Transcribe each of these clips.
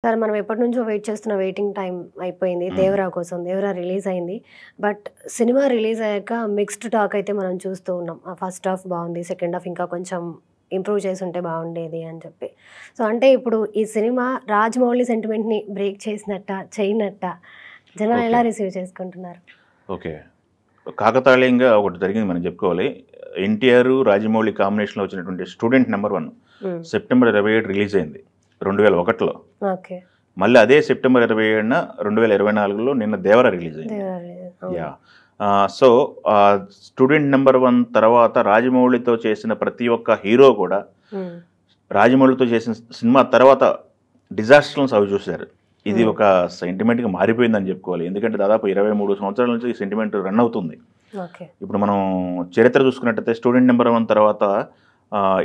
Sir మనం ఎప్పటినుంచో wait చేస్తున్న వెయిటింగ్ టైం అయిపోయింది. హ్మ్. 'దేవరా' కోసం. 'దేవరా' రిలీజ్ అయింది. బట్ సినిమా రిలీజ్ అయ్యాక మిక్స్డ్ టాక్ అయితే మనం చూస్తూ ఉన్నాం. ఫస్ట్ హాఫ్ బావుంది. సెకండ్ హాఫ్ ఇంకా కొంచెం ఇంప్రూవ్ చేసుంటే బావుండేది అని చెప్పి. సో, అంటే ఇప్పుడు ఈ సినిమా రాజమౌళి సెంటిమెంట్‌ని బ్రేక్ చేసినట్టా? చేయనట్టా? జనాలు ఓకే. ఎలా రిసీవ్ చేసుకుంటున్నారు? ఓకే. కాకతాళీయంగా ఒకటి జరిగింది మనం చెప్పుకోవాలి. 'ఎన్టీఆర్', 'రాజమౌళి' కాంబినేషన్‌లో వచ్చినటువంటి 'స్టూడెంట్ నంబర్ 1' హ్మ్. సెప్టెంబర్ 27 రిలీజ్ అయింది 2001లో. ఓకే. మళ్ళీ అదే సెప్టెంబర్ 27న 2024లో నిన్న 'దేవర' రిలీజ్ అయింది. 'దేవరా' రిలీజ్ అవును. యాహ్! సో, 'స్టూడెంట్ నంబర్ 1' తర్వాత రాజమౌళితో చేసిన ప్రతి ఒక్క హీరో కూడా హ్మ్. రాజమౌళితో చేసిన సినిమా తర్వాత డిజాస్టర్‌లను చవిచూశారు. ఇది హ్మ్. ఒక సెంటిమెంట్‌గా మారిపోయిందని చెప్పుకోవాలి. ఎందుకంటే దాదాపు 23 సంవత్సరాల నుంచి ఈ సెంటిమెంట్ రన్ అవుతుంది. ఓకే. ఇప్పుడు మనం చరిత్ర చూసుకున్నట్టయితే 'స్టూడెంట్ నంబర్ 1' తర్వాత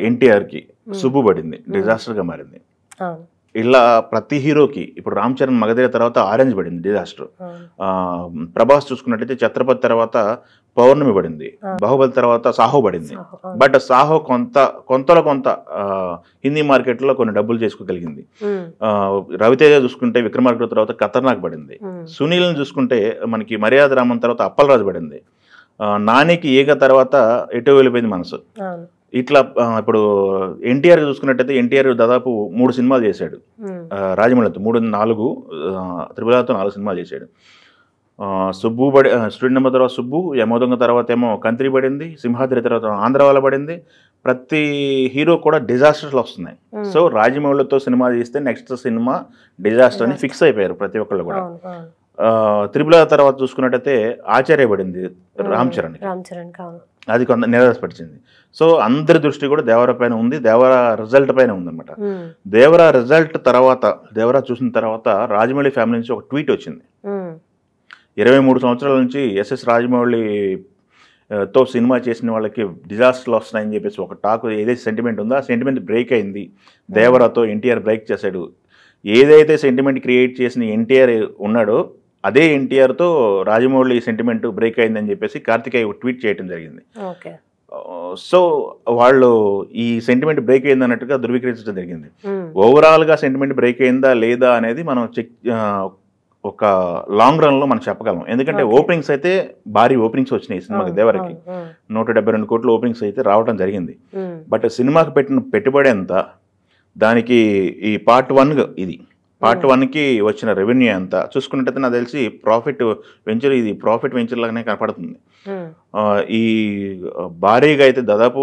ఎన్టీఆర్‌కి హ్మ్. 'సుబ్బు' పడింది. డిజాస్టర్‌గా మారింది. అవును. ఇలా ప్రతి హీరోకి ఇప్పుడు 'రామ్ చరణ్' 'మగధీర' తర్వాత 'ఆరెంజ్' పడింది డిజాస్టర్. అవును. 'ప్రభాస్' చూసుకున్నట్టయితే 'ఛత్రపతి' తర్వాత 'పౌర్ణమి' పడింది. ఆ! 'బాహుబలి' తర్వాత 'సాహో' పడింది. 'సాహో' అవును. బట్ 'సాహో' కొంతలో కొంత హిందీ మార్కెట్‌లో కొన్ని డబ్బులు చేసుకోగలిగింది. హ్మ్. 'రవితేజ' చూసుకుంటే 'విక్రమార్కుడు' తర్వాత 'ఖతర్నాక్' పడింది. హ్మ్. 'సునీల్‌ని' చూసుకుంటే మనకి 'మర్యాద రామన్' తర్వాత 'అప్పలరాజు' పడింది. 'నానికి' 'ఈగ' తర్వాత 'ఎటో వెళ్ళిపోయింది మనసు.' అవును. ఇట్లా ఇప్పుడు 'ఎన్టీఆర్' చూసుకున్నట్టయితే 'ఎన్టీఆర్' దాదాపు 3 సినిమాలు చేశాడు. హ్మ్. రాజమౌళితో 3, 4 'త్రిబుల్ ఆర్'తో 4 సినిమాలు చేశాడు. 'స్టూడెంట్ నంబర్' తర్వాత 'సుబ్బు', 'యమదొంగ' తర్వాత ఏమో 'కంత్రి' పడింది. 'సింహాద్రి' తర్వాత 'ఆంధ్రవాల' పడింది. ప్రతి హీరో కూడా డిజాస్టర్స్‌లో వస్తున్నాయి. హ్మ్. సో, రాజమౌళితో సినిమా తీస్తే నెక్స్ట్ సినిమా డిజాస్టర్ అని ఫిక్స్ అయిపోయారు ప్రతి ఒక్కళ్ళు కూడా. అవును. అవును. 'త్రిబుల్ ఆర్' తర్వాత చూసుకున్నట్టయితే 'ఆచార్య' పడింది రామ్ చరణ్‌కి. రామ్ చరణ్‌కి అవును. అది కొంత నిరాశపరిచింది. సో, అందరి దృష్టి కూడా 'దేవర' పైన ఉంది. 'దేవర' రిజల్ట్ పైన ఉందన్నమాట. హ్మ్. 'దేవర' రిజల్ట్ తర్వాత 'దేవర' చూసిన తర్వాత రాజమౌళి ఫ్యామిలీ నుంచి ఒక ట్వీట్ వచ్చింది. హ్మ్. 23 సంవత్సరాల నుంచి ఎస్ఎస్ రాజమౌళి తో సినిమా చేసిన వాళ్ళకి డిజాస్టర్లు వస్తున్నాయని చెప్పేసి ఒక టాక్ ఏదైతే సెంటిమెంట్ ఉందో ఆ సెంటిమెంట్ బ్రేక్ అయింది. 'దేవర'తో ఎన్టీఆర్ బ్రేక్ చేశాడు. ఏదైతే సెంటిమెంట్ క్రియేట్ చేసిన ఎన్టీఆర్ ఉన్నాడో అదే ఎన్టీఆర్‌తో రాజమౌళి సెంటిమెంట్ బ్రేక్ అయిందని చెప్పేసి కార్తికేయ ఒక ట్వీట్ చేయడం జరిగింది. ఓకే. సో, వాళ్ళు ఈ సెంటిమెంట్ బ్రేక్ అయింది అన్నట్టుగా ధృవీకరించడం జరిగింది. హ్మ్. ఓవరాల్‌గా సెంటిమెంట్ బ్రేక్ అయిందా లేదా అనేది మనం ఒక లాంగ్ రన్‌లో మనం చెప్పగలం. ఎందుకంటే ఓకే. ఓపెనింగ్స్ అయితే భారీ ఓపెనింగ్స్ వచ్చినాయి ఈ సినిమాకి అవును. 'దేవర'కి. అవును. హ్మ్. 172 కోట్ల ఓపెనింగ్స్ అయితే రావడం జరిగింది. హ్మ్. బట్ సినిమాకి పెట్టిన పెట్టుబడి ఎంత? దానికి ఈ పార్ట్ 1 ఇది. పార్ట్ 1కి వచ్చిన రెవెన్యూ ఎంత? చూసుకున్నట్టయితే నాకు తెలిసి ప్రాఫిట్ వెంచర్ లాగానే కనపడుతుంది. హ్మ్. ఈ భారీగా అయితే దాదాపు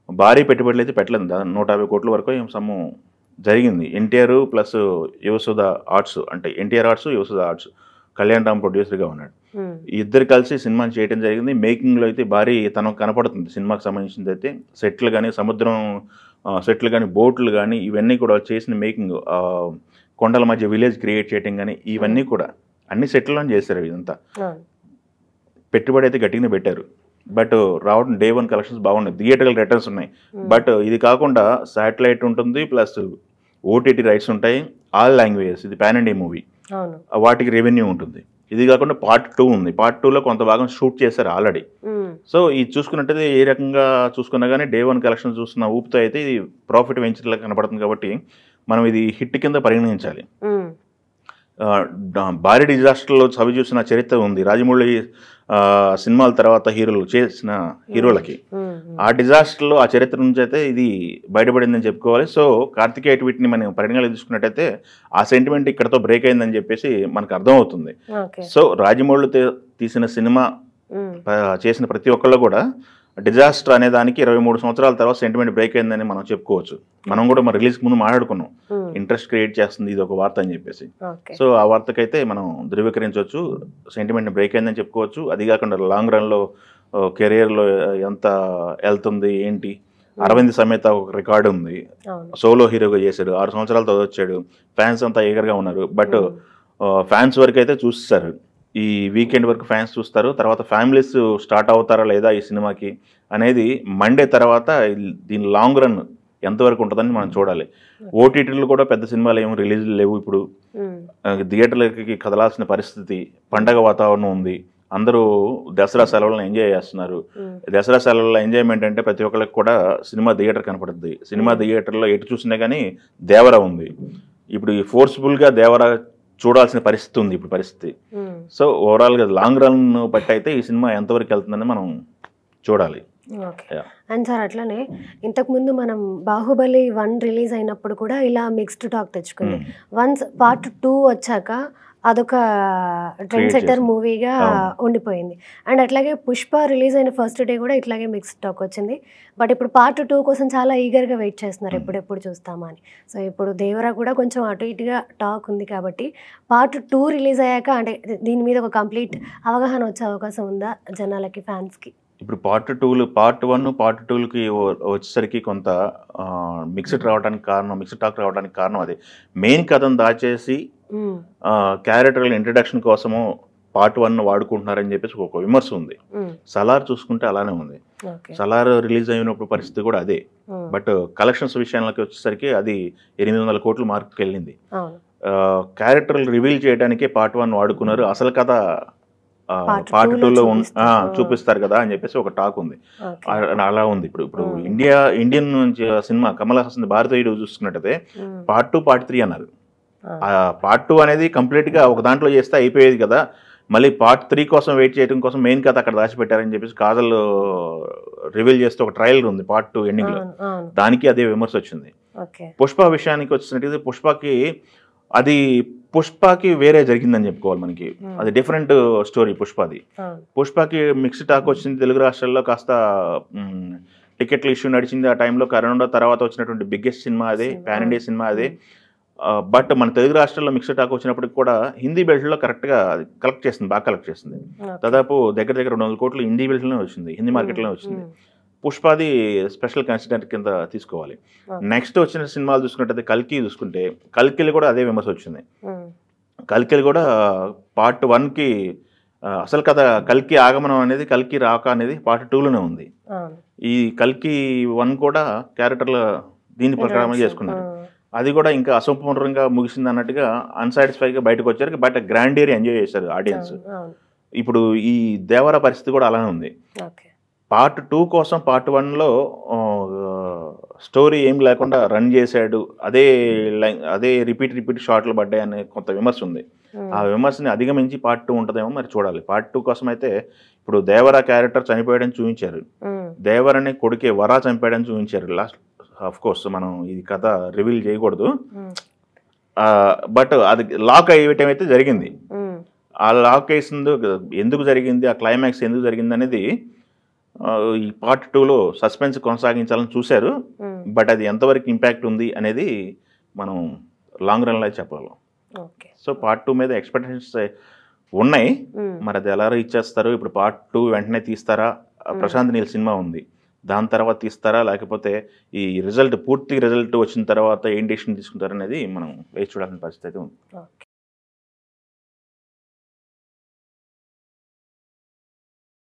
భారీ పెట్టుబడులు అయితే పెట్టలేదు. 150 కోట్ల వరకు ఏం సొమ్ము జరిగింది. ఎన్టీఆర్ ప్లస్ యువసుధ ఆర్ట్స్ అంటే ఎన్టీఆర్ ఆర్ట్స్, యువసుధ ఆర్ట్స్. కళ్యాణ్ రామ్ ప్రొడ్యూసర్‌గా ఉన్నాడు. హ్మ్. ఈ ఇద్దరు కలిసి సినిమాని చేయడం జరిగింది. మేకింగ్‌లో అయితే భారీ తనం కనపడుతుంది. సినిమాకి సంబంధించిందైతే సెట్లు గాని, సముద్రం సెట్లు గాని, బోట్లు గాని ఇవన్నీ కూడా చేసిన మేకింగ్ కొండల మధ్య విలేజ్ క్రియేట్ చేయడం గాని ఇవన్నీ కూడా అన్ని సెట్‌ల్లోనే చేశారు ఇదంతా. అవును. పెట్టుబడి అయితే గట్టిగానే పెట్టారు. బట్ రావడం డే 1 కలెక్షన్స్ బాగున్నాయి. థియేట్రికల్ రిటర్న్స్ ఉన్నాయి. హ్మ్. బట్ ఇది కాకుండా శాటిలైట్ ఉంటుంది. ప్లస్ ఓటీటీ రైట్స్ ఉంటాయి. ఆల్ లాంగ్వేజెస్ ఇది పాన్ ఇండియా మూవీ. అవును. వాటికి రెవెన్యూ ఉంటుంది. ఇది కాకుండా పార్ట్ 2 ఉంది. పార్ట్ 2లో కొంత భాగం షూట్ చేశారు ఆల్రెడీ. హ్మ్. సో, ఇది చూసుకున్నట్టయితే ఏ రకంగా చూసుకున్నా గానీ డే 1 కలెక్షన్ చూస్తున్న ఊపుతో అయితే ఇది ప్రాఫిట్ వెంచర్‌లా కనపడుతుంది కాబట్టి మనం ఇది హిట్ కింద పరిగణించాలి. హ్మ్. భారీ డిజాస్టర్‌లో చవి చూసిన చరిత్ర ఉంది. రాజమౌళి సినిమాల తర్వాత చేసిన హీరోలకి. హ్మ్. హ్మ్. ఆ డిజాస్టర్‌లో ఆ చరిత్ర నుంచి అయితే ఇది బయటపడిందని చెప్పుకోవాలి. సో, కార్తికేయ ట్వీట్‌ని మనం పరిగణనలోకి తీసుకున్నట్టయితే ఆ సెంటిమెంట్ ఇక్కడితో బ్రేక్ అయిందని చెప్పేసి మనకు అర్థమవుతుంది. ఓకే. సో, రాజమౌళి తీసిన సినిమా హ్మ్. చేసిన ప్రతి ఒక్కళ్ళు కూడా డిజాస్టర్ అనే దానికి 23 సంవత్సరాల తర్వాత సెంటిమెంట్ బ్రేక్ అయిందని మనం చెప్పుకోవచ్చు. మనం కూడా మన రిలీజ్‌కి ముందు మాట్లాడుకున్నాం. హ్మ్. ఇంట్రెస్ట్ క్రియేట్ చేస్తుంది ఇది ఒక వార్త అని చెప్పేసి. ఓకే. సో, ఆ వార్తకైతే మనం ధృవీకరించవచ్చు. సెంటిమెంట్ బ్రేక్ అయిందని చెప్పుకోవచ్చు. అది కాకుండా లాంగ్ రన్‌లో కెరియర్‌లో ఎంత వెళ్తుంది ఏంటి? హ్మ్. 'అరవింద్ సమేత' ఒక రికార్డ్ ఉంది. అవును. సోలో హీరోగా చేశాడు. 6 సంవత్సరాల తర్వాత వచ్చాడు. ఫ్యాన్స్ అంతా ఈగర్‌గా ఉన్నారు. బట్ హ్మ్. ఫ్యాన్స్ వరకైతే చూసేసారు. ఈ వీకెండ్ వరకు ఫ్యాన్స్ చూస్తారు. తర్వాత ఫ్యామిలీస్ స్టార్ట్ అవుతారా లేదా ఈ సినిమాకి అనేది మండే తర్వాత దీని లాంగ్ రన్ ఎంతవరకు ఉంటుందని మనం చూడాలి. ఓటీటీలో కూడా పెద్ద సినిమాలు ఏమి రిలీజ్‌లు లేవు ఇప్పుడు. హ్మ్. థియేటర్లకి కదలాల్సిన పరిస్థితి. పండగ వాతావరణం ఉంది. అందరూ దసరా సెలవులను ఎంజాయ్ చేస్తున్నారు. హ్మ్. దసరా సెలవుల ఎంజాయ్‌మెంట్ అంటే ప్రతి ఒక్కళ్ళకి కూడా సినిమా థియేటర్ కనపడుద్ది. సినిమా థియేటర్‌లో ఎటు చూసినా గానీ 'దేవర' ఉంది. ఇప్పుడు ఈ ఫోర్స్ఫుల్గా దేవరా చూడాల్సిన పరిస్థితి ఉంది ఇప్పుడు పరిస్థితి. సో ఓవరాల్గా లాంగ్ రన్ బట్టి అయితే ఈ సినిమా ఎంతవరకు వెళ్తుందని మనం చూడాలి. ఓకే. అండ్ సార్ అట్లనే ఇంతకుముందు మనం బాహుబలి 1 రిలీజ్ అయినప్పుడు కూడా ఇలా మిక్స్డ్ టాక్ తెచ్చుకుంది. వన్స్ పార్ట్ 2 వచ్చాక అదొక ట్రెండ్ సెట్టర్ మూవీగా ఉండిపోయింది. అండ్ అట్లాగే పుష్ప రిలీజ్ అయిన ఫస్ట్ డే కూడా ఇట్లాగే మిక్స్డ్ టాక్ వచ్చింది. బట్ ఇప్పుడు పార్ట్ 2 కోసం చాలా ఈగర్గా వెయిట్ చేస్తున్నారు, ఎప్పుడెప్పుడు చూస్తామా అని. సో ఇప్పుడు దేవరా కూడా కొంచెం అటు ఇటుగా టాక్ ఉంది కాబట్టి పార్ట్ 2 రిలీజ్ అయ్యాక అంటే దీని మీద ఒక కంప్లీట్ అవగాహన వచ్చే అవకాశం ఉందా జనాలకి, ఫ్యాన్స్కి? ఇప్పుడు పార్ట్ 1 పార్ట్ 2కి వచ్చేసరికి కొంత మిక్స్డ్ టాక్ రావడానికి కారణం అదే. మెయిన్ కథను దాచేసి క్యారెక్టర్ల ఇంట్రడక్షన్ కోసము పార్ట్ 1 వాడుకుంటున్నారని చెప్పేసి ఒక విమర్శ ఉంది. సలార్ చూసుకుంటే అలానే ఉంది. సలార్ రిలీజ్ అయినప్పుడు పరిస్థితి కూడా అదే. బట్ కలెక్షన్స్ విషయానికి వచ్చేసరికి అది 800 కోట్ల మార్కుకి వెళ్ళింది. క్యారెక్టర్లు రివీల్ చేయడానికే పార్ట్ 1 వాడుకున్నారు, అసలు కథ పార్ట్ 2లో చూపిస్తారు కదా అని చెప్పేసి ఒక టాక్ ఉంది. అలా ఉంది. ఇప్పుడు ఇండియన్ సినిమా కమల్ హాసన్ భారతీయుడు చూసుకున్నట్టయితే పార్ట్ 2 పార్ట్ 3 అన్నారు. పార్ట్ 2 అనేది కంప్లీట్గా ఒక దాంట్లో చేస్తే అయిపోయేది కదా, మళ్ళీ పార్ట్ 3 కోసం వెయిట్ చేయడం కోసం మెయిన్ కథ అక్కడ దాచిపెట్టారని చెప్పేసి కాజల్ రివీల్ చేస్తే ఒక ట్రైలర్ ఉంది పార్ట్ 2 ఎండింగ్లో, దానికి అదే విమర్శ వచ్చింది. పుష్ప విషయానికి వచ్చినట్టయితే పుష్పకి వేరే జరిగిందని చెప్పుకోవాలి మనకి. అది డిఫరెంట్ స్టోరీ పుష్పది. పుష్పకి మిక్స్డ్ టాక్ వచ్చింది తెలుగు రాష్ట్రాల్లో, కాస్త టికెట్ల ఇష్యూ నడిచింది. ఆ టైంలో కరోనా తర్వాత వచ్చినటువంటి బిగ్గెస్ట్ సినిమా అదే, పాన్ ఇండియా సినిమా అదే. బట్ మన తెలుగు రాష్ట్రాల్లో మిక్స్డ్ టాక్ వచ్చినప్పటికి కూడా హిందీ బెల్ట్లో కరెక్ట్గా బాగా కలెక్ట్ చేస్తుంది. దాదాపు దగ్గర 200 కోట్లు హిందీ బెల్ట్లోనే వచ్చింది, హిందీ మార్కెట్లోనే వచ్చింది. పుష్పది స్పెషల్ కన్సిడర్ కింద తీసుకోవాలి. నెక్స్ట్ వచ్చిన సినిమాలు చూసుకున్నట్టయితే కల్కి చూసుకుంటే కల్కిలో కూడా అదే విమర్శ వచ్చింది. కల్కిలో కూడా పార్ట్ 1కి అసలు కథ కల్కి ఆగమనం అనేది, కల్కి రాక అనేది పార్ట్ 2లోనే ఉంది. ఈ కల్కి 1 కూడా క్యారెక్టర్ల దీని ప్రకారం చేసుకున్నారు. అది కూడా ఇంకా అసంపూర్ణంగా ముగిసింది అన్నట్టుగా అన్సాటిస్ఫైగా బయటకు వచ్చారు. బట్ గ్రాండియర్ ఎంజాయ్ చేశారు ఆడియన్స్. ఇప్పుడు ఈ దేవర పరిస్థితి కూడా అలానే ఉంది. పార్ట్ 2 కోసం పార్ట్ 1లో స్టోరీ ఏం లేకుండా రన్ చేశాడు, అదే రిపీట్ షాట్లు పడ్డాయనే కొంత విమర్శ ఉంది. ఆ విమర్శని అధిగమించి పార్ట్ 2 ఉంటుందేమో మరి చూడాలి. పార్ట్ 2 కోసం అయితే ఇప్పుడు దేవరా క్యారెక్టర్ చనిపోయాడని చూపించారు, దేవరని కొడుకే వరా చనిపోయాడని చూపించారు. లాస్ట్ ఆఫ్ కోర్స్ మనం ఇది కథ రివీల్ చేయకూడదు, బట్ అది లాక్ అయ్యటం అయితే జరిగింది. ఆ లాక్ వేసింది ఎందుకు జరిగింది, ఆ క్లైమాక్స్ ఎందుకు జరిగింది అనేది ఈ పార్ట్ 2లో సస్పెన్స్ కొనసాగించాలని చూశారు. బట్ అది ఎంతవరకు ఇంపాక్ట్ ఉంది అనేది మనం లాంగ్ రన్లో చెప్పాలి. సో పార్ట్ 2 మీద ఎక్స్పెక్టేషన్స్ ఉన్నాయి, మరి అది ఎలా రీచ్ చేస్తారు. ఇప్పుడు పార్ట్ 2 వెంటనే తీస్తారా, ప్రశాంత్ నీల్ సినిమా ఉంది దాని తర్వాత తీస్తారా, లేకపోతే ఈ పూర్తి రిజల్ట్ వచ్చిన తర్వాత ఏం డెసిషన్ తీసుకుంటారనేది మనం వేచి చూడాల్సిన పరిస్థితి అయితే ఉంది.